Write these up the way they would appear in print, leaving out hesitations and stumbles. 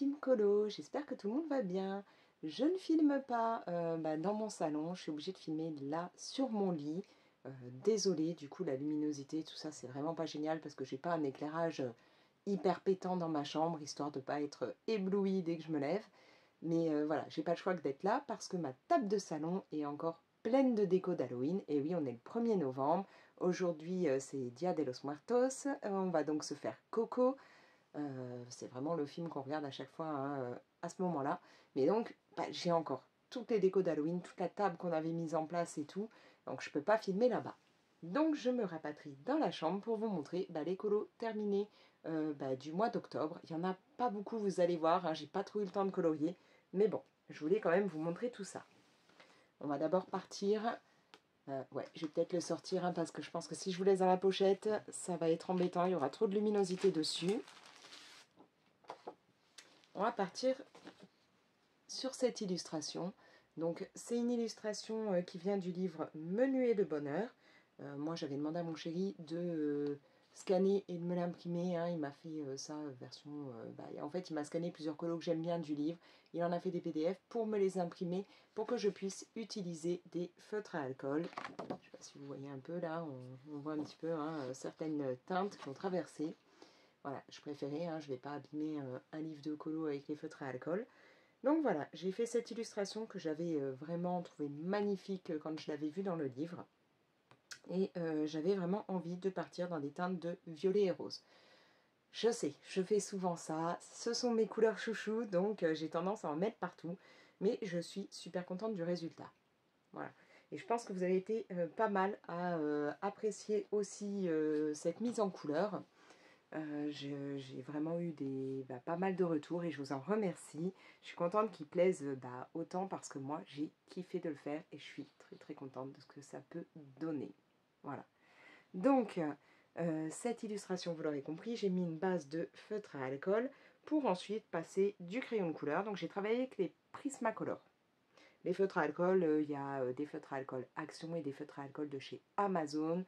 team colo, j'espère que tout le monde va bien. Je ne filme pas dans mon salon, je suis obligée de filmer là sur mon lit. Désolée, du coup la luminosité, tout ça c'est vraiment pas génial parce que j'ai pas un éclairage hyper pétant dans ma chambre, histoire de pas être éblouie dès que je me lève. Mais voilà, j'ai pas le choix que d'être là parce que ma table de salon est encore pleine de déco d'Halloween. Et oui, on est le 1er novembre. Aujourd'hui, c'est Dia de los Muertos. On va donc se faire Coco. C'est vraiment le film qu'on regarde à chaque fois hein, à ce moment-là. Mais donc, j'ai encore toutes les décos d'Halloween, toute la table qu'on avait mise en place et tout. Donc, je ne peux pas filmer là-bas. Donc, je me rapatrie dans la chambre pour vous montrer les colos terminés du mois d'octobre. Il n'y en a pas beaucoup, vous allez voir. Hein, j'ai pas trop eu le temps de colorier. Mais bon, je voulais quand même vous montrer tout ça. On va d'abord partir. Ouais, je vais peut-être le sortir hein, parce que je pense que si je vous laisse dans la pochette, ça va être embêtant. Il y aura trop de luminosité dessus. On va partir sur cette illustration. Donc, c'est une illustration qui vient du livre Menuet de bonheur. Moi, j'avais demandé à mon chéri de scanner et de me l'imprimer. Hein. Il m'a fait ça version... en fait, il m'a scanné plusieurs colos que j'aime bien du livre. Il en a fait des PDF pour me les imprimer, pour que je puisse utiliser des feutres à alcool. Je ne sais pas si vous voyez un peu là, on voit un petit peu hein, certaines teintes qui ont traversé. Voilà, je préférais, hein, je ne vais pas abîmer un livre de colo avec les feutres à alcool. Donc voilà, j'ai fait cette illustration que j'avais vraiment trouvé magnifique quand je l'avais vue dans le livre. Et j'avais vraiment envie de partir dans des teintes de violet et rose. Je sais, je fais souvent ça, ce sont mes couleurs chouchou, donc j'ai tendance à en mettre partout. Mais je suis super contente du résultat. Voilà. Et je pense que vous avez été pas mal à apprécier aussi cette mise en couleur. J'ai vraiment eu pas mal de retours et je vous en remercie. Je suis contente qu'il plaise autant parce que moi j'ai kiffé de le faire et je suis très très contente de ce que ça peut donner. Voilà. Donc cette illustration, vous l'aurez compris, j'ai mis une base de feutre à alcool pour ensuite passer du crayon de couleur. Donc j'ai travaillé avec les Prismacolor. Les feutres à alcool, il y a des feutres à alcool Action et des feutres à alcool de chez Amazon.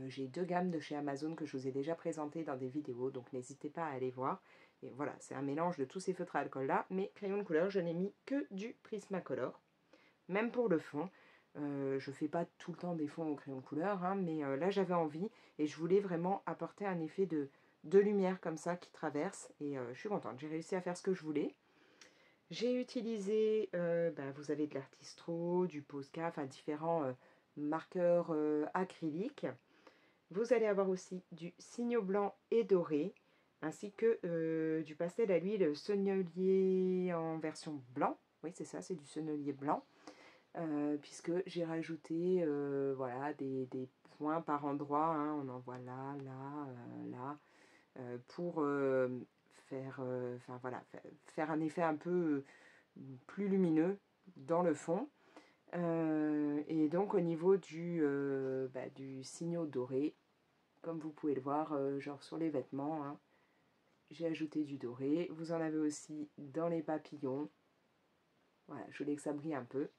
J'ai deux gammes de chez Amazon que je vous ai déjà présentées dans des vidéos, donc n'hésitez pas à aller voir. Et voilà, c'est un mélange de tous ces feutres à alcool là, mais crayon de couleur, je n'ai mis que du Prismacolor. Même pour le fond, je ne fais pas tout le temps des fonds au crayon de couleur, hein, mais là j'avais envie et je voulais vraiment apporter un effet de lumière comme ça qui traverse. Et je suis contente, j'ai réussi à faire ce que je voulais. J'ai utilisé, vous avez de l'artistro, du Posca, enfin différents marqueurs acryliques. Vous allez avoir aussi du Signo blanc et doré, ainsi que du pastel à l'huile sennelier en version blanc. Oui, c'est ça, c'est du sennelier blanc. Puisque j'ai rajouté voilà, des points par endroit. Hein, on en voit là, là, pour faire, faire un effet un peu plus lumineux dans le fond. Et donc au niveau du signaux doré, comme vous pouvez le voir, genre sur les vêtements, hein, j'ai ajouté du doré. Vous en avez aussi dans les papillons. Voilà, je voulais que ça brille un peu.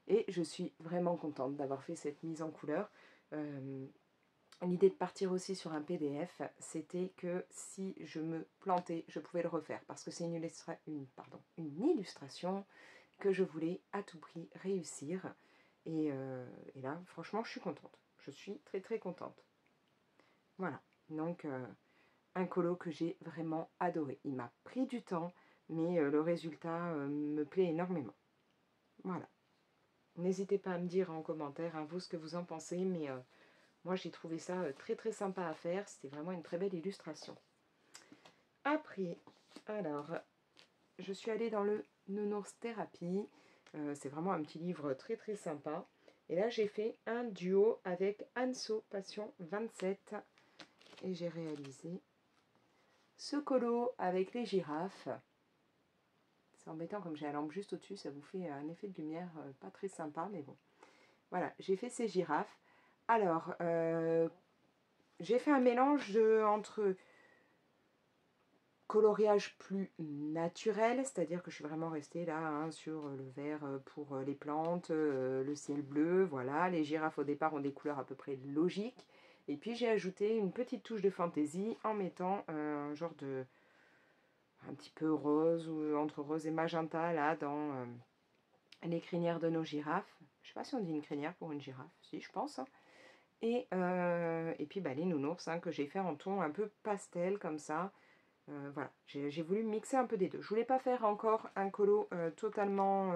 Et je suis vraiment contente d'avoir fait cette mise en couleur. L'idée de partir aussi sur un PDF, c'était que si je me plantais, je pouvais le refaire. Parce que c'est une illustration que je voulais à tout prix réussir. Et là, franchement, je suis contente. Je suis très très contente. Voilà, donc un colo que j'ai vraiment adoré. Il m'a pris du temps, mais le résultat me plaît énormément. Voilà. N'hésitez pas à me dire en commentaire, hein, vous, ce que vous en pensez, mais moi, j'ai trouvé ça très très sympa à faire. C'était vraiment une très belle illustration. Après, alors, je suis allée dans le Nounours Thérapie. C'est vraiment un petit livre très très sympa. Et là, j'ai fait un duo avec Anso Passion 27. Et j'ai réalisé ce colo avec les girafes. C'est embêtant, comme j'ai la lampe juste au-dessus, ça vous fait un effet de lumière pas très sympa, mais bon. Voilà, j'ai fait ces girafes. Alors, j'ai fait un mélange entre coloriage plus naturel, c'est-à-dire que je suis vraiment restée là hein, sur le vert pour les plantes, le ciel bleu, voilà. Les girafes au départ ont des couleurs à peu près logiques. Et puis j'ai ajouté une petite touche de fantaisie en mettant un genre un petit peu rose, ou entre rose et magenta, là, dans les crinières de nos girafes. Je sais pas si on dit une crinière pour une girafe, si, je pense. Et puis les nounours, hein, que j'ai fait en ton un peu pastel, comme ça. Voilà, j'ai voulu mixer un peu des deux. Je voulais pas faire encore un colo totalement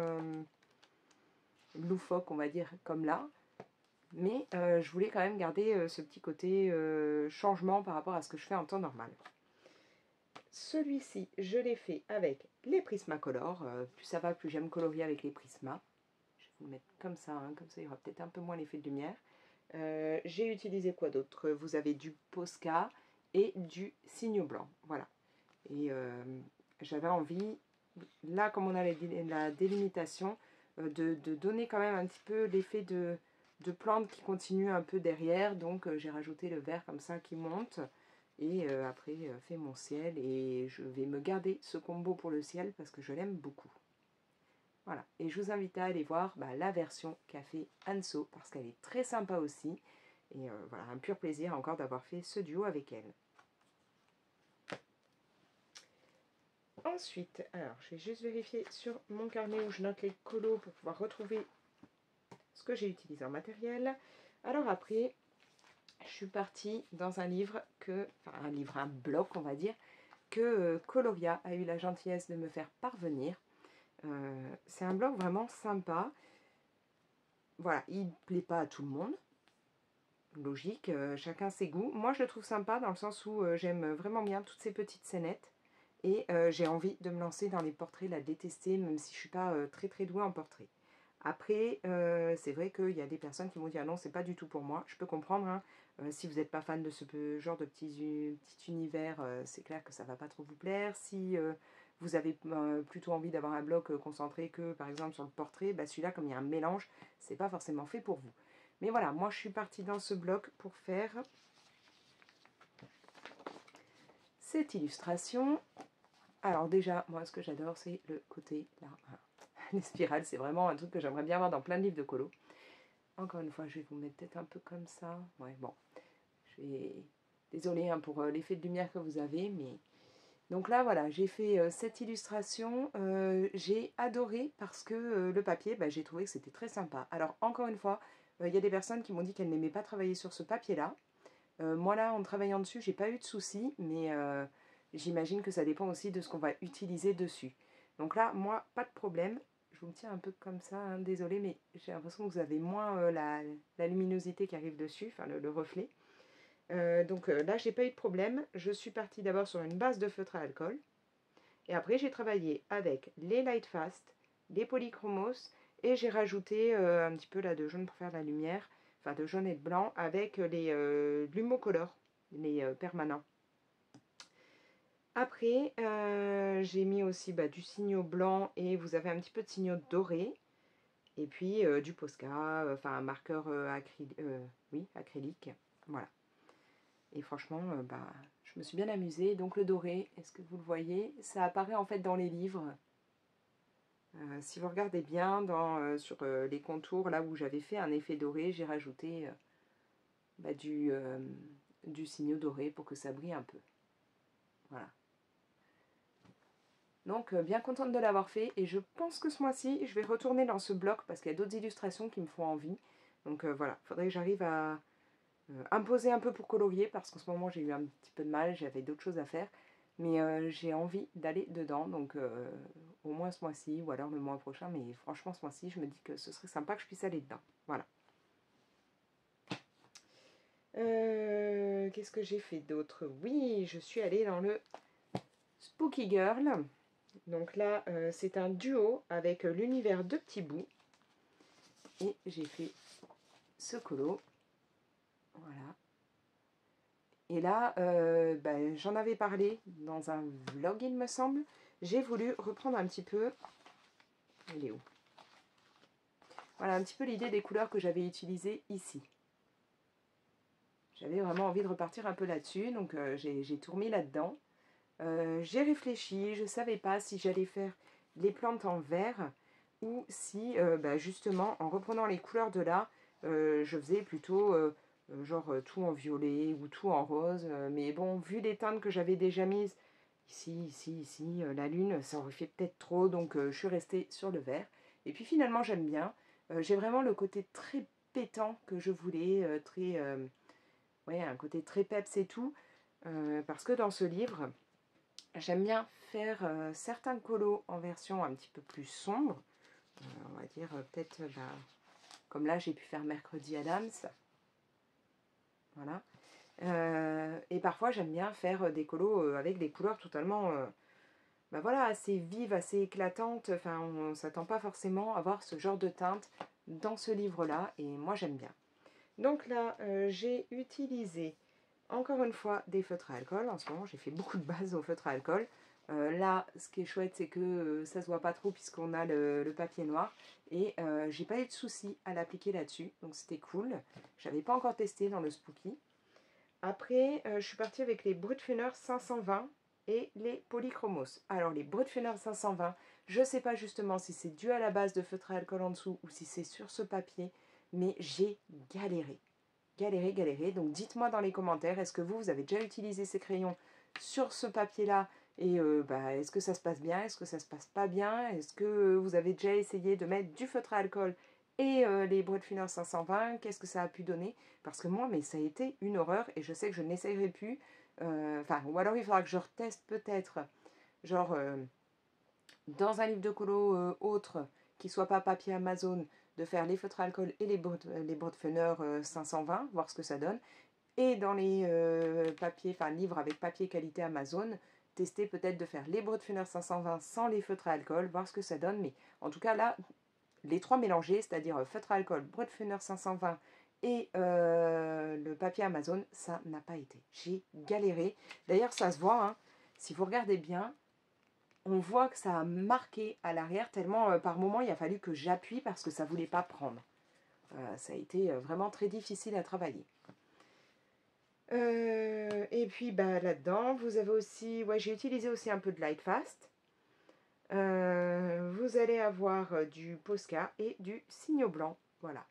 loufoque, on va dire, comme là. Mais je voulais quand même garder ce petit côté changement par rapport à ce que je fais en temps normal. Celui-ci, je l'ai fait avec les Prismacolor. Plus ça va, plus j'aime colorier avec les Prisma. Je vais vous le mettre comme ça, hein, comme ça il y aura peut-être un peu moins l'effet de lumière. J'ai utilisé quoi d'autre? Vous avez du Posca et du Signo blanc. Voilà. Et j'avais envie, là comme on a la délimitation, de donner quand même un petit peu l'effet de plantes qui continuent un peu derrière. Donc j'ai rajouté le vert comme ça qui monte. Et après fait mon ciel. Et je vais me garder ce combo pour le ciel parce que je l'aime beaucoup. Voilà. Et je vous invite à aller voir la version qu'a fait Anso parce qu'elle est très sympa aussi. Et voilà, un pur plaisir encore d'avoir fait ce duo avec elle. Ensuite, alors je vais juste vérifier sur mon carnet où je note les colos pour pouvoir retrouver ce que j'ai utilisé en matériel. Alors après, je suis partie dans un livre un bloc on va dire, que Coloria a eu la gentillesse de me faire parvenir. C'est un bloc vraiment sympa. Voilà, il ne plaît pas à tout le monde. Logique, chacun ses goûts. Moi je le trouve sympa dans le sens où j'aime vraiment bien toutes ces petites scénettes. Et j'ai envie de me lancer dans les portraits, la détester, même si je ne suis pas très très douée en portrait. Après, c'est vrai qu'il y a des personnes qui m'ont dit « Ah non, c'est pas du tout pour moi ». Je peux comprendre, hein. Si vous n'êtes pas fan de ce genre de petit univers, c'est clair que ça ne va pas trop vous plaire. Si vous avez plutôt envie d'avoir un bloc concentré que, par exemple, sur le portrait, celui-là, comme il y a un mélange, c'est pas forcément fait pour vous. Mais voilà, moi, je suis partie dans ce bloc pour faire cette illustration. Alors déjà, moi, ce que j'adore, c'est le côté là. Les spirales, c'est vraiment un truc que j'aimerais bien avoir dans plein de livres de colo. Encore une fois, je vais vous mettre peut-être un peu comme ça. Ouais, bon. Désolée hein, pour l'effet de lumière que vous avez, mais... Donc là, voilà, j'ai fait cette illustration. J'ai adoré parce que le papier, j'ai trouvé que c'était très sympa. Alors, encore une fois, il y a des personnes qui m'ont dit qu'elles n'aimaient pas travailler sur ce papier-là. Moi, là, en travaillant dessus, j'ai pas eu de soucis, mais j'imagine que ça dépend aussi de ce qu'on va utiliser dessus. Donc là, moi, pas de problème. Je vous me tiens un peu comme ça, hein, désolé, mais j'ai l'impression que vous avez moins la luminosité qui arrive dessus, enfin le reflet. Donc là, j'ai pas eu de problème. Je suis partie d'abord sur une base de feutre à alcool. Et après, j'ai travaillé avec les Lightfast, les Polychromos, et j'ai rajouté un petit peu là de jaune pour faire la lumière, enfin de jaune et de blanc, avec les Lumocolor, les permanents. Après, j'ai mis aussi du signo blanc et vous avez un petit peu de signo doré. Et puis du Posca, enfin un marqueur acrylique. Voilà. Et franchement, je me suis bien amusée. Donc le doré, est-ce que vous le voyez? Ça apparaît en fait dans les livres. Si vous regardez bien sur les contours, là où j'avais fait un effet doré, j'ai rajouté du signo doré pour que ça brille un peu. Voilà. Donc bien contente de l'avoir fait et je pense que ce mois-ci je vais retourner dans ce bloc parce qu'il y a d'autres illustrations qui me font envie. Donc voilà, il faudrait que j'arrive à imposer un peu pour colorier parce qu'en ce moment j'ai eu un petit peu de mal, j'avais d'autres choses à faire. Mais j'ai envie d'aller dedans, donc au moins ce mois-ci ou alors le mois prochain. Mais franchement ce mois-ci je me dis que ce serait sympa que je puisse aller dedans. Voilà. Qu'est-ce que j'ai fait d'autre? Oui, je suis allée dans le Spooky Girl. Donc là, c'est un duo avec l'univers de petits bouts. Et j'ai fait ce colo. Voilà. Et là, j'en avais parlé dans un vlog, il me semble. J'ai voulu reprendre un petit peu... Il est où? Voilà, un petit peu l'idée des couleurs que j'avais utilisées ici. J'avais vraiment envie de repartir un peu là-dessus. Donc j'ai tout remis là-dedans. J'ai réfléchi, je ne savais pas si j'allais faire les plantes en vert ou si justement en reprenant les couleurs de là, je faisais plutôt tout en violet ou tout en rose. Mais bon, vu les teintes que j'avais déjà mises, ici, la lune, ça aurait fait peut-être trop, donc je suis restée sur le vert. Et puis finalement, j'aime bien. J'ai vraiment le côté très pétant que je voulais, ouais, un côté très peps et tout, parce que dans ce livre, j'aime bien faire certains colos en version un petit peu plus sombre, on va dire peut-être, comme là j'ai pu faire Mercredi Adams, voilà. Et parfois j'aime bien faire des colos avec des couleurs totalement voilà, assez vives, assez éclatantes. Enfin, on ne s'attend pas forcément à voir ce genre de teinte dans ce livre-là, et moi j'aime bien. Donc là, j'ai utilisé encore une fois des feutres à alcool. En ce moment, j'ai fait beaucoup de bases au feutre à alcool. Là, ce qui est chouette, c'est que ça se voit pas trop puisqu'on a le papier noir. Et j'ai pas eu de soucis à l'appliquer là-dessus. Donc c'était cool. J'avais pas encore testé dans le Spooky. Après, je suis partie avec les Brutfuner 520 et les Polychromos. Alors les Brutfuner 520, je ne sais pas justement si c'est dû à la base de feutre à alcool en dessous ou si c'est sur ce papier, mais j'ai galéré. Galéré. Donc dites-moi dans les commentaires, est-ce que vous avez déjà utilisé ces crayons sur ce papier-là? Et est-ce que ça se passe bien? Est-ce que ça se passe pas bien? Est-ce que vous avez déjà essayé de mettre du feutre à alcool et les Brutfuner 520? Qu'est-ce que ça a pu donner? Parce que moi, mais ça a été une horreur et je sais que je n'essayerai plus. Ou alors il faudra que je reteste peut-être, genre dans un livre de colo autre, qui soit pas papier Amazon, de faire les feutres à alcool et les Brutfuner 520, voir ce que ça donne. Et dans les papiers, livres avec papier qualité Amazon, tester peut-être de faire les Brutfuner 520 sans les feutres à alcool, voir ce que ça donne. Mais en tout cas là, les trois mélangés, c'est-à-dire feutre à alcool, Brutfuner 520 et le papier Amazon, ça n'a pas été. J'ai galéré. D'ailleurs, ça se voit, hein, si vous regardez bien, on voit que ça a marqué à l'arrière, tellement par moment il a fallu que j'appuie parce que ça ne voulait pas prendre. Ça a été vraiment très difficile à travailler. Et puis là-dedans, vous avez aussi, ouais, j'ai utilisé aussi un peu de Light Fast. Vous allez avoir du Posca et du Signo Blanc, voilà.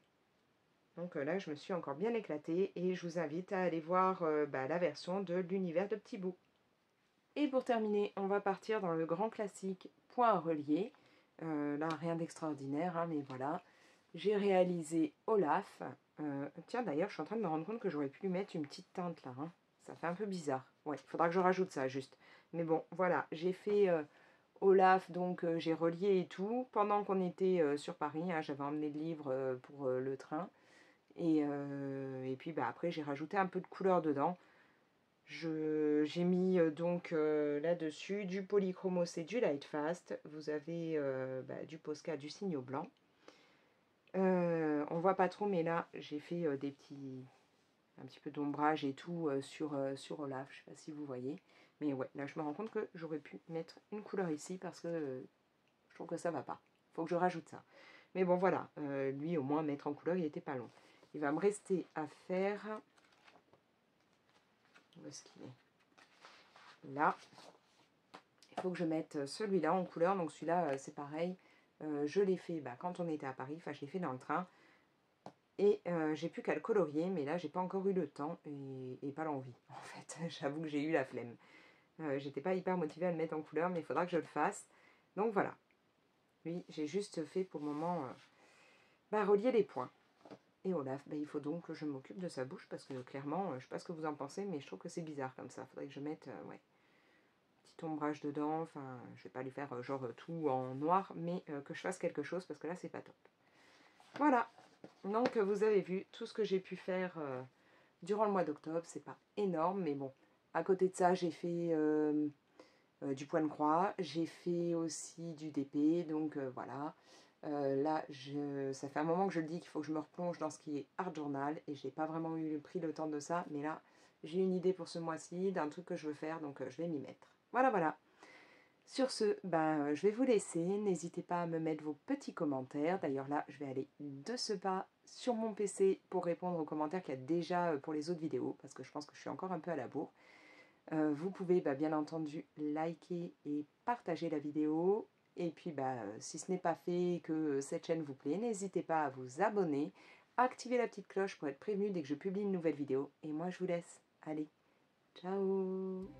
Donc là, je me suis encore bien éclatée et je vous invite à aller voir la version de l'univers de Petit Bout. Et pour terminer, on va partir dans le grand classique point à relier. Là, rien d'extraordinaire, hein, mais voilà. J'ai réalisé Olaf. Tiens, d'ailleurs, je suis en train de me rendre compte que j'aurais pu lui mettre une petite teinte là. Hein. Ça fait un peu bizarre. Ouais, il faudra que je rajoute ça juste. Mais bon, voilà, j'ai fait Olaf, donc j'ai relié et tout. Pendant qu'on était sur Paris, hein, j'avais emmené le livre pour le train. Et puis après, j'ai rajouté un peu de couleur dedans. J'ai mis donc là-dessus du Polychromos et du Light Fast. Vous avez du Posca, du Signo Blanc. On voit pas trop, mais là, j'ai fait un petit peu d'ombrage et tout sur Olaf. Je sais pas si vous voyez. Mais ouais, là, je me rends compte que j'aurais pu mettre une couleur ici parce que je trouve que ça va pas. Faut que je rajoute ça. Mais bon, voilà. Lui, au moins, mettre en couleur, il était pas long. Il va me rester à faire... Où est-ce qu'il est? Là. Il faut que je mette celui-là en couleur. Donc celui-là, c'est pareil. Je l'ai fait quand on était à Paris. Enfin, je l'ai fait dans le train. Et j'ai plus qu'à le colorier. Mais là, j'ai pas encore eu le temps et pas l'envie. En fait, j'avoue que j'ai eu la flemme. J'étais pas hyper motivée à le mettre en couleur. Mais il faudra que je le fasse. Donc voilà. Lui, j'ai juste fait pour le moment relier les points. Et Olaf, il faut donc que je m'occupe de sa bouche. Parce que clairement, je sais pas ce que vous en pensez. Mais je trouve que c'est bizarre comme ça. Il faudrait que je mette... petit ombrage dedans, enfin je vais pas lui faire genre tout en noir, mais que je fasse quelque chose parce que là c'est pas top. Voilà, donc vous avez vu tout ce que j'ai pu faire durant le mois d'octobre. C'est pas énorme, mais bon, à côté de ça j'ai fait du point de croix, j'ai fait aussi du DP, donc voilà. Là, ça fait un moment que je le dis qu'il faut que je me replonge dans ce qui est art journal et je n'ai pas vraiment pris le temps de ça, mais là j'ai une idée pour ce mois-ci d'un truc que je veux faire, donc je vais m'y mettre. Voilà. Sur ce, je vais vous laisser. N'hésitez pas à me mettre vos petits commentaires. D'ailleurs là, je vais aller de ce pas sur mon PC pour répondre aux commentaires qu'il y a déjà pour les autres vidéos, parce que je pense que je suis encore un peu à la bourre. Vous pouvez bien entendu liker et partager la vidéo. Et puis si ce n'est pas fait et que cette chaîne vous plaît, n'hésitez pas à vous abonner, activer la petite cloche pour être prévenu dès que je publie une nouvelle vidéo. Et moi je vous laisse. Allez, ciao!